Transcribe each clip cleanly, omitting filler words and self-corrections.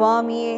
சுவாமியே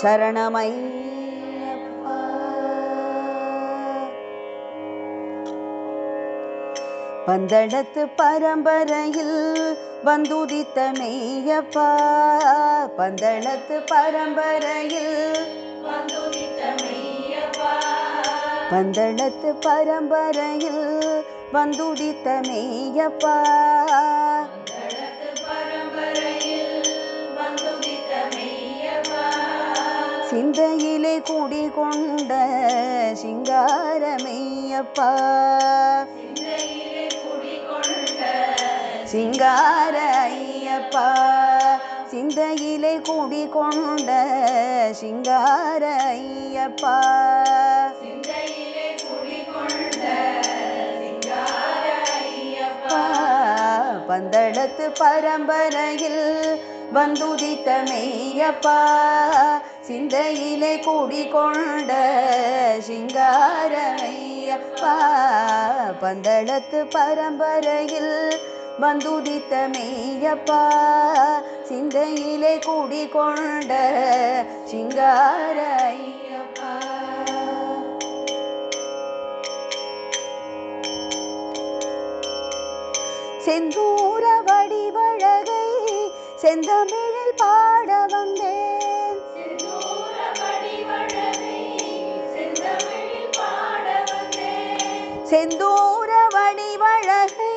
சரணமையப்பா. பந்தளத்து பரம்பரையில் வந்துதித்த மெய்யப்பா, பந்தளத்து பரம்பரையில் வந்துதித்த மெய்யப்பா, பந்தளத்து பரம்பரையில் வந்துதித்த மெய்யப்பா, சிந்தையிலே குடிகொண்ட சிங்காரமெய்யப்பா, சிங்கார ஐயப்பா, சிந்தையிலே குடிகொண்ட சிங்கார ஐயப்பா, பந்தளத்து பரம்பரையில் வந்துதித்த மெய்யப்பா, சிந்தையிலே குடிகொண்ட சிங்கார ஐயப்பா, பந்தளத்து பரம்பரையில் வந்துதித்த மெய்யப்பா, சிந்தையிலே குடிகொண்ட சிங்கார ஐயப்பா. செந்தூர வடிவழகை செந்தமிழில் பாட வந்தேன், செந்தூர வடிவழகை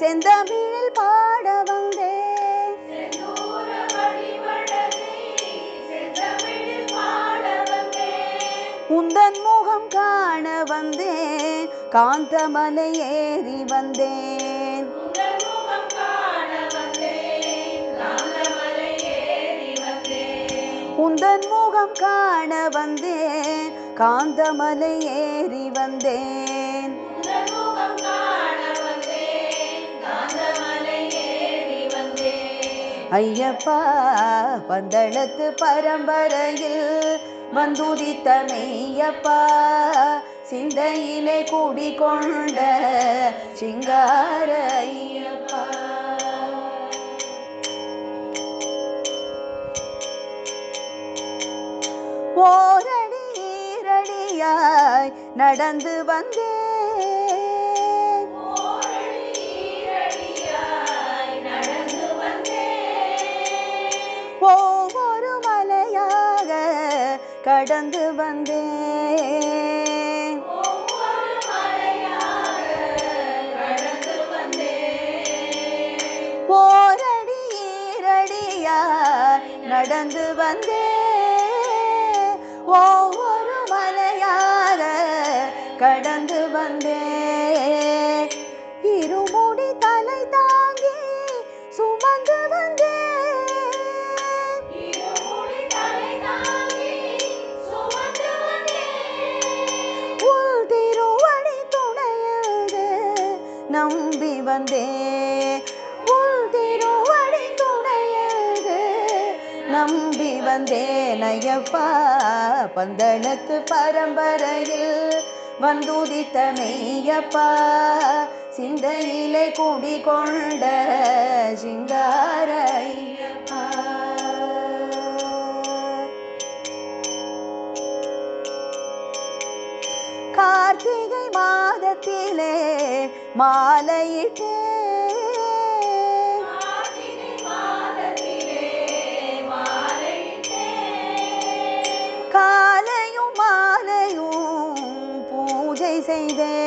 செந்தமிழில் பாட வந்தேன், உந்தன் முகம் காண வந்தேன், காந்தமலை ஏறி வந்தேன், உந்தன் முகம் காண வந்தேன், காந்தமலை ஏறி வந்தேன், ஐயப்பா, பந்தளத்து பரம்பரையில் வந்துதித்த மெய்யப்பா, சிந்தையிலே குடிகொண்ட சிங்கார ஐயப்பா. ஓரடி ஈரடியாய் நடந்து வந்தேன், ஒவ்வொரு மலையாக கடந்து வந்தேன், ஓரடி ஈரடியாய் நடந்து வந்தேன், ஒவ்வொரு மலையாக கடந்து வந்தேன், இருமுடி தலை தாங்கி சுமந்து வந்தேன், உள் திருவடி துணையது நம்பி வந்தேன், உள் திருவடி துணையது நம்பி வந்தேன், ஐயப்பா, பந்தளத்து பரம்பரையில் வந்துதித்த மெய்யப்பா, சிந்தையிலே குடிகொண்ட சிங்கார ஐயப்பா. கார்த்திகை மாதத்திலே மாலையிட்டேன், காலையும் மாலையும் பூஜை செய்தேன்,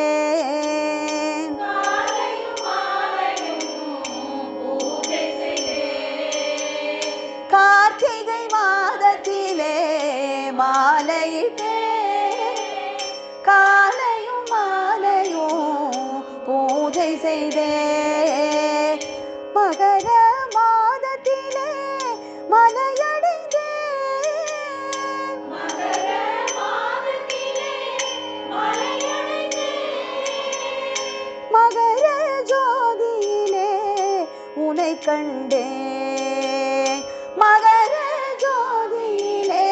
கார்த்திகை மாதத்திலே மாலையிட்டேன், காலையும் மாலையும் பூஜை செய்தேன், மகர மாதத்திலே மலையடைந்தேன், மகர ஜோதியிலே உனை கண்டேன், மகர ஜோதியிலே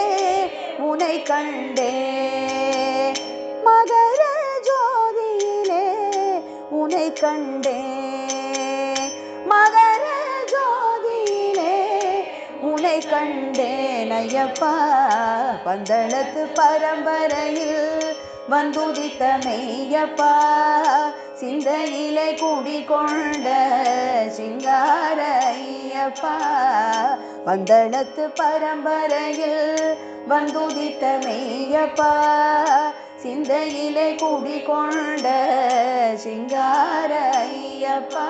உனை கண்டேன், மகர ஜோதியிலே உனை கண்டேன், மகர உனை கண்டேன் ஐயப்பா பந்தளத்து பரம்பரையில் வந்துதித்த மெய்யப்பா சிந்தையிலே குடிகொண்ட சிங்கார ஐயப்பா பந்தளத்து பரம்பரையில் வந்துதித்த மெய்யப்பா சிந்தையிலே குடிகொண்ட சிங்கார ஐயப்பா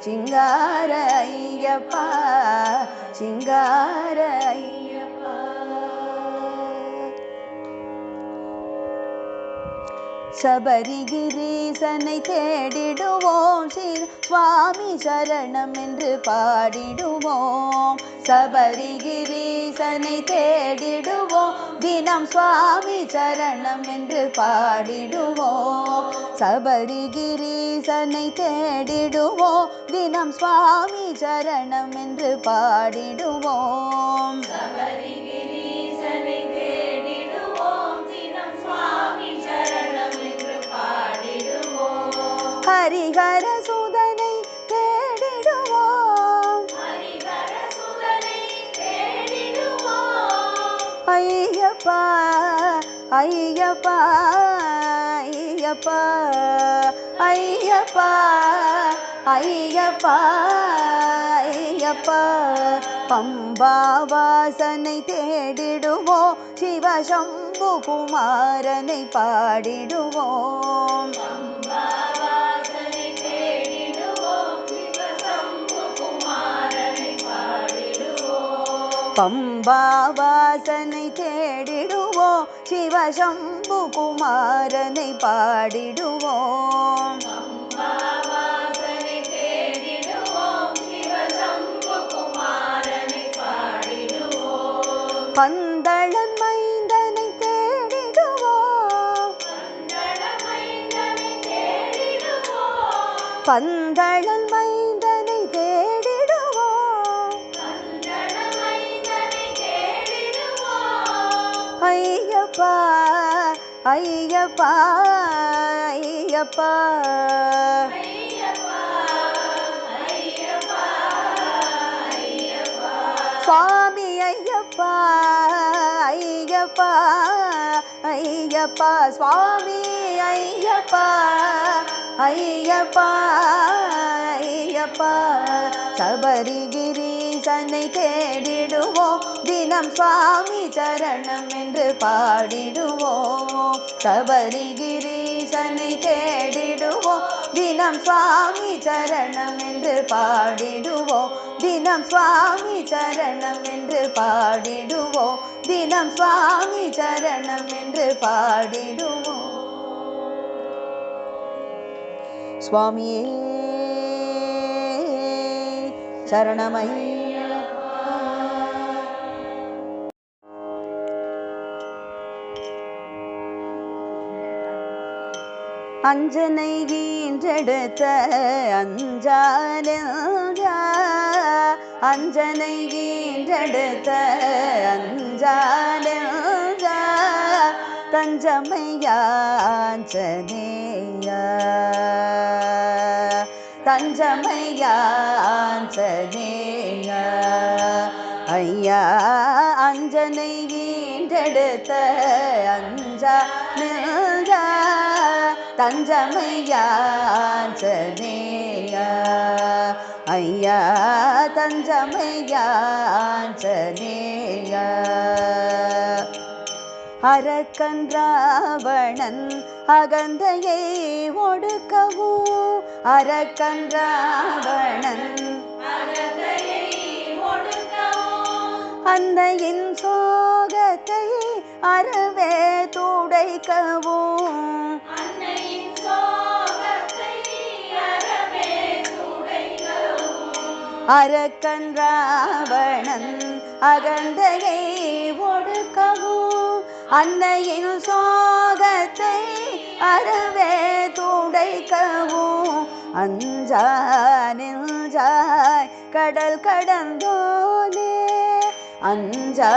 சிங்கார ஐயப்பா சிங்கார ஐயப்பா சபரிகிரீசனை தேடிடுவோம் சுவாமி சரணம் என்று பாடிடுவோம் சபரிகிரீசனை தேடிடுவோம் தினம் சுவாமி சரணம் என்று பாடிடுவோம் சபரிகிரீசனை தேடிடுவோம் தினம் சுவாமி சரணம் என்று பாடிடுவோம் சபரிகிரீசனை தேடிடுவோம் தினம் சுவாமி சரணம் என்று பாடிடுவோம் ஹரிஹர சுதனை தேடிடுவோம் ஹரிஹர சுதனை தேடிடுவோம் ஐயப்பா ஐயப்பா ஐயப்பா ஐயப்பா ஐயப்பா ஐயப்பா பம்பாவாசனை தேடிடுவோம் சிவசம்பு குமாரனை பாடிடுவோம் பம்பாவாசனை தேடிடுவோம் சிவசம்பு குமாரனை பாடிடுவோம் பம்பாவாசனை தேடிடுவோம் சிவசம்பு குமாரனை பாடிடுவோம் பம்பாவாசனை தேடிடுவோம் சிவசம்பு குமாரனை பாடிடுவோம் பந்தளன் மைந்தனை தேடிடுவோம் பந்தளன் மைந்தனை தேடிடுவோம் பந்தளன் மைந்தனை தேடிடுவோம் பந்தளன் மைந்தனை தேடிடுவோம் ஐயப்பா ஐயப்பா ஐயப்பா ஐயப்பா ஐயப்பா ஐயப்பா சுவாமி ஐயப்பா ஐயப்பா ஐயப்பா சுவாமி ஐயப்பா ஐயப்பா ஐயப்பா சபரிகிரீசனை தேடிடுவோம் தினம் சுவாமி சரணம் என்று பாடிடுவோம் சபரிகிரீசனை தேடிடுவோம் தினம் சுவாமி சரணம் என்று பாடிடுவோம் தினம் சுவாமி சரணம் என்று பாடிடுவோம் தினம் சுவாமி சரணம் என்று பாடிடுவோம் சுவாமியே சரணமையப்பா அஞ்சனை ஈன்றெடுத்த அஞ்சானெஞ்சா அஞ்சனை ஈன்றெடுத்த அஞ்சானெஞ்சா தஞ்சமையாஞ்சனேயா தஞ்சமையாஞ்சனேயா ஐயா அஞ்சனை ஈன்றெடுத்த அஞ்சானெஞ்சா தஞ்சமையாஞ்சனேயா ஐயா தஞ்சமையாஞ்சனேயா அரக்கன் ராவணன் அகந்தையை ஒடுக்கவும் அரக்கன் ராவணன் அகந்தையை ஒடுக்கவும் அன்னையின் சோகத்தை அறவே துடைக்கவும் அன்னையின் சோகத்தை அறவே துடைக்கவும் அரக்கன் ராவணன் அகந்தையை ஒடுக்கவும் அன்னையின் சோகத்தை அறவே துடைக்கவும் அஞ்சானில்ஜாய் கடல் கடந்தோனே அஞ்சானில்ஜாய்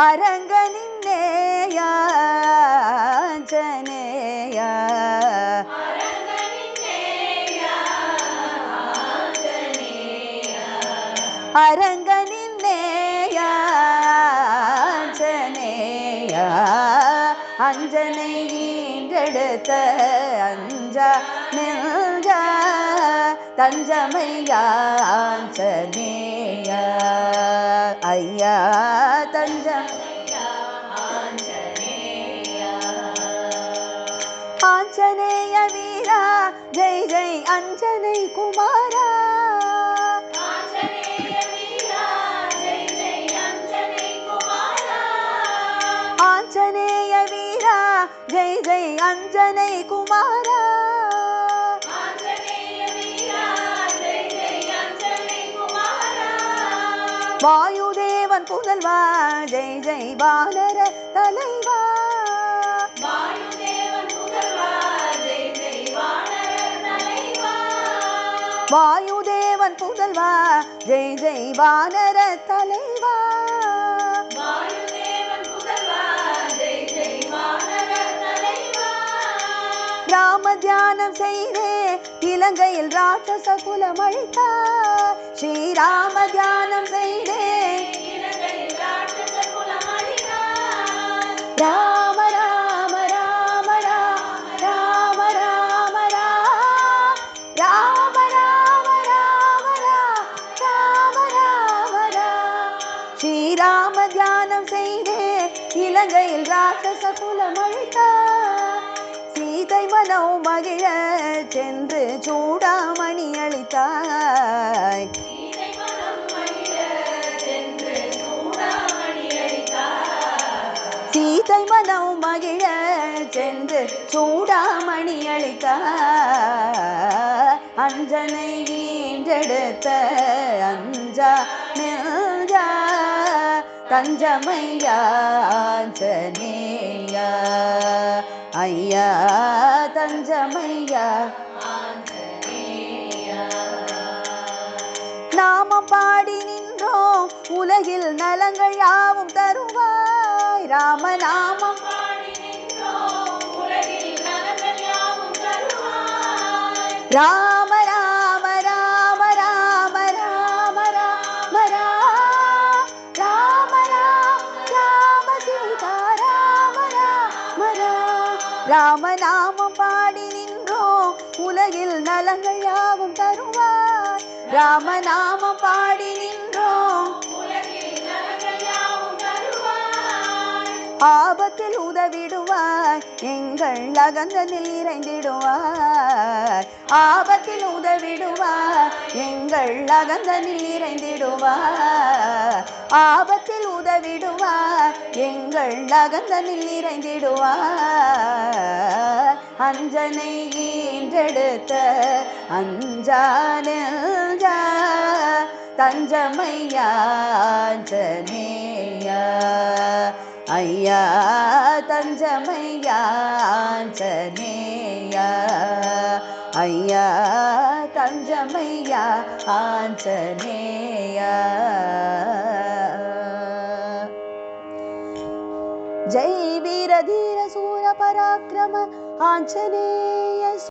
அரங்கனின் நேயாஞ்சனேயா அரங்கனின்னேய ஆஞ்சநேய அஞ்சனை ஈன்றெடுத்த அஞ்சா நெஞ்ச தஞ்சமையா ஆஞ்சநேய ஐயா தஞ்சமையா ஆஞ்சநேய ஆஞ்சநேய வீரா ஜெய் ஜெய் அஞ்சனை குமாரா ஆஞ்சநேய வீரா ஜெய் ஜெய் அஞ்சனை குமாரா வாயுதேவன் புதல்வா ஜெய் ஜெய் வானர தலைவா வாயுதேவன் புதல்வா ஜெய் ஜெய் வானர தலைவா ராம தியானம் செய்தே இலங்கையில் ராட்சச குலம் அழித்தார் ஸ்ரீராம தியானம் செய்தே ராம ராம ராம ராம ராம ராம ராம ராம ராம ராம ராம ஸ்ரீராம தியானம் செய்தே இலங்கையில் ராட்சச குலம் அழித்தார் சீதை மனம் மகிழ சென்று சூடாமணி அளித்தாய் சீதை மனம் மகிழ சென்று சூடாமணி அளித்தாய் அஞ்சனை ஈன்றெடுத்த அஞ்சா நெஞ்ச தஞ்சமையா ஆஞ்சநேய ஐயா தஞ்சமையா ஆஞ்சநேய நாமம் பாடி நின்றோம் உலகில் நலங்கள் யாவும் தருவாய் ராமநாமம் பாடி நின்றோம் உலகில் நலங்கள் யாவும் தருவாய் ராம ராம ராம ராம ராம ராம ராம ராம சீதா ராம ராம ராமநாமம் பாடி நின்றோம் உலகில் நலங்கள் யாவும் தருவாய் ராமநாமம் பாடி நின்றோம் உலகில் நலங்கள் யாவும் தருவாய் ஆபத்தில் உதவிடுவாய் எங்கள் அகந்தனில் இறைந்திடுவாய் ஆபத்தில் உதவிடுவாய் எங்கள் அகந்தனில் இறைந்திடுவாய் ஆபத்தில் உதவிடுவாய் எங்கள் அகந்தனில் இறைந்திடுவாய் அஞ்சனை ஈன்றெடுத்த அஞ்சா நெஞ்ச தஞ்சமையா ஆஞ்சநேய ஐயா தஞ்சமையா ஆஞ்சநேய ஐயா தஞ்சமையா ஆஞ்சநேய जय वीर धीर सूर पराक्रम आंजनेय।